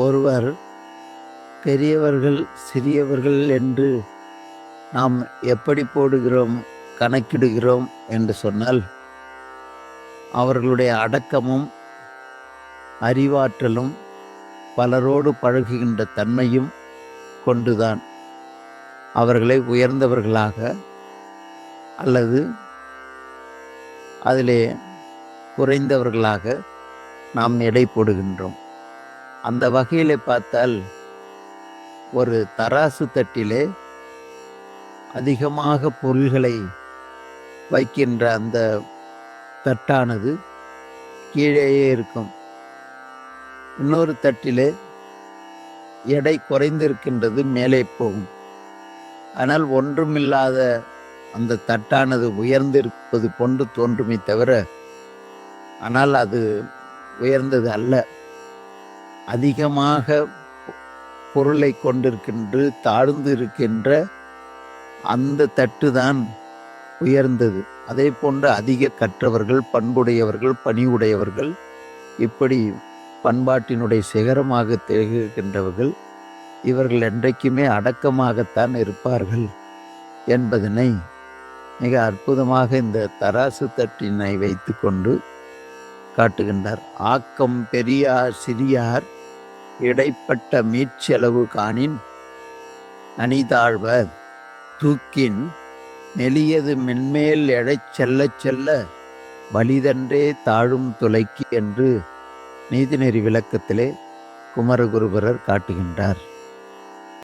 ஒருவர் பெரியவர்கள் சிறியவர்கள் என்று நாம் எப்படி போடுகிறோம் கணக்கிடுகிறோம் என்று சொன்னால், அவர்களுடைய அடக்கமும் அறிவாற்றலும் பலரோடு பழகுகின்ற தன்மையும் கொண்டுதான் அவர்களை உயர்ந்தவர்களாக அல்லது அதிலே குறைந்தவர்களாக நாம் எடை போடுகின்றோம். அந்த வகையில் பார்த்தால், ஒரு தராசு தட்டிலே அதிகமாக பொருள்களை வைக்கின்ற அந்த தட்டானது கீழேயே இருக்கும். இன்னொரு தட்டிலே எடை குறைந்திருக்கின்றது, மேலே போகும். ஆனால் ஒன்றுமில்லாத அந்த தட்டானது உயர்ந்திருப்பது போன்று தோன்றுமே தவிர, ஆனால் அது உயர்ந்தது அல்ல. அதிகமாக பொருளை கொண்டிருக்கின்ற தாழ்ந்து இருக்கின்ற அந்த தட்டு தான் உயர்ந்தது. அதே போன்று அதிக கற்றவர்கள், பண்புடையவர்கள், பணிவுடையவர்கள், இப்படி பண்பாட்டினுடைய சிகரமாக திகழ்கின்றவர்கள், இவர்கள் என்றைக்குமே அடக்கமாகத்தான் இருப்பார்கள் என்பதனை மிக அற்புதமாக இந்த தராசு தட்டினை வைத்து கொண்டு காட்டுகின்றார். ஆக்கம் பெரியார் சிறியார் இடைப்பட்ட மீட்செலவு காணின் அணிதாழ்வ தூக்கின் மெலியது மென்மேல் எழைச் செல்ல செல்ல வலிதன்றே தாழும் துளைக்கு என்று நீதிநெறி விளக்கத்திலே குமரகுருபரர் காட்டுகின்றார்.